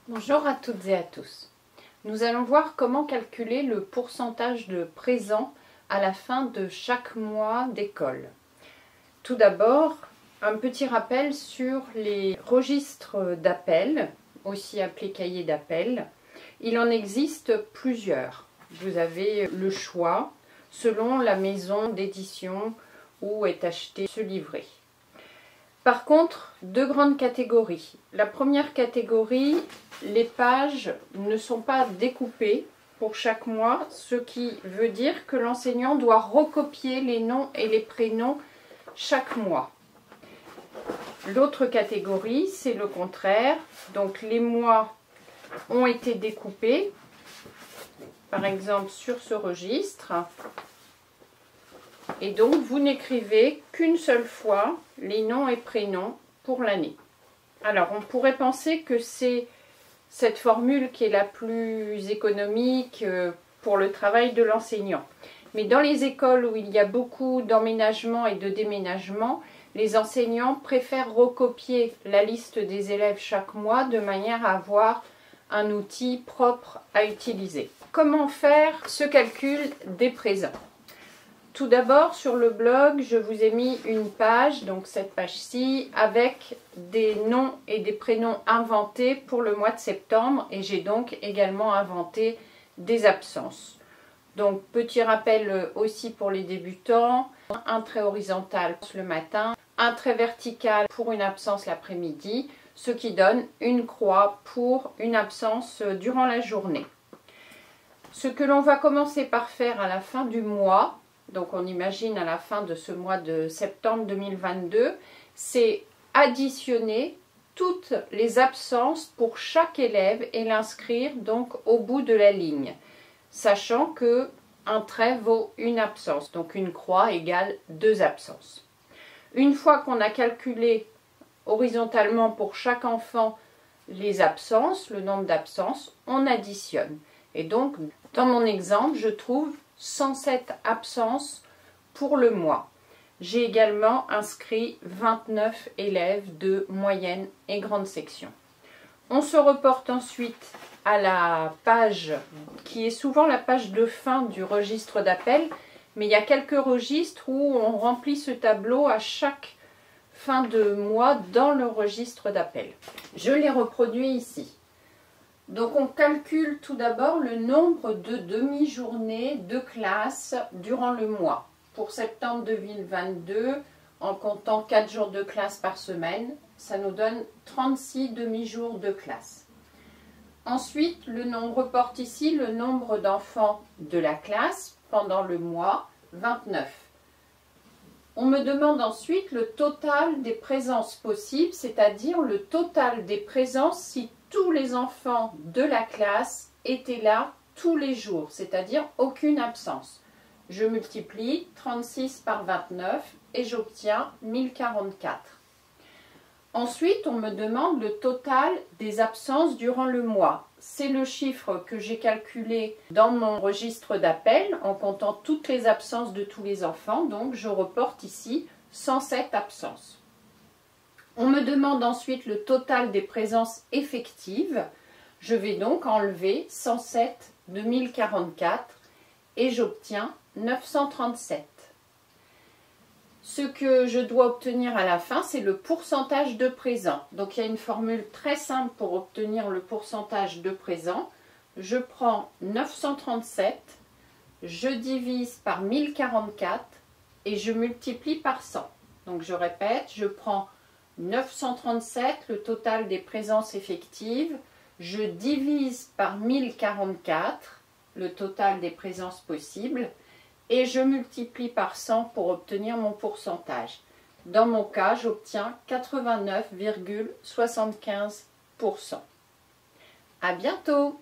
Bonjour à toutes et à tous. Nous allons voir comment calculer le pourcentage de présents à la fin de chaque mois d'école. Tout d'abord, un petit rappel sur les registres d'appel, aussi appelés cahiers d'appel. Il en existe plusieurs. Vous avez le choix selon la maison d'édition où est acheté ce livret. Par contre, deux grandes catégories. La première catégorie, les pages ne sont pas découpées pour chaque mois, ce qui veut dire que l'enseignant doit recopier les noms et les prénoms chaque mois. L'autre catégorie, c'est le contraire. Donc les mois ont été découpés, par exemple sur ce registre. Et donc, vous n'écrivez qu'une seule fois les noms et prénoms pour l'année. Alors, on pourrait penser que c'est cette formule qui est la plus économique pour le travail de l'enseignant. Mais dans les écoles où il y a beaucoup d'emménagements et de déménagements, les enseignants préfèrent recopier la liste des élèves chaque mois de manière à avoir un outil propre à utiliser. Comment faire ce calcul des présents ? Tout d'abord, sur le blog, je vous ai mis une page, donc cette page-ci, avec des noms et des prénoms inventés pour le mois de septembre. Et j'ai donc également inventé des absences. Donc, petit rappel aussi pour les débutants, un trait horizontal le matin, un trait vertical pour une absence l'après-midi, ce qui donne une croix pour une absence durant la journée. Ce que l'on va commencer par faire à la fin du mois, donc on imagine à la fin de ce mois de septembre 2022, c'est additionner toutes les absences pour chaque élève et l'inscrire donc au bout de la ligne, sachant que un trait vaut une absence, donc une croix égale 2 absences. Une fois qu'on a calculé horizontalement pour chaque enfant les absences, le nombre d'absences, on additionne. Et donc, dans mon exemple, je trouve 107 absences pour le mois. J'ai également inscrit 29 élèves de moyenne et grande section. On se reporte ensuite à la page qui est souvent la page de fin du registre d'appel, mais il y a quelques registres où on remplit ce tableau à chaque fin de mois dans le registre d'appel. Je les reproduis ici. Donc on calcule tout d'abord le nombre de demi-journées de classe durant le mois. Pour septembre 2022, en comptant 4 jours de classe par semaine, ça nous donne 36 demi-jours de classe. Ensuite, on reporte ici le nombre d'enfants de la classe pendant le mois, 29. On me demande ensuite le total des présences possibles, c'est-à-dire le total des présences si tous les enfants de la classe étaient là tous les jours, c'est-à-dire aucune absence. Je multiplie 36 par 29 et j'obtiens 1044. Ensuite, on me demande le total des absences durant le mois. C'est le chiffre que j'ai calculé dans mon registre d'appel en comptant toutes les absences de tous les enfants. Donc, je reporte ici 107 absences. On me demande ensuite le total des présences effectives. Je vais donc enlever 107 de 1044 et j'obtiens 937. Ce que je dois obtenir à la fin, c'est le pourcentage de présents. Donc il y a une formule très simple pour obtenir le pourcentage de présents. Je prends 937, je divise par 1044 et je multiplie par 100. Donc je répète, je prends 937, le total des présences effectives, je divise par 1044, le total des présences possibles, et je multiplie par 100 pour obtenir mon pourcentage. Dans mon cas, j'obtiens 89,75%. À bientôt!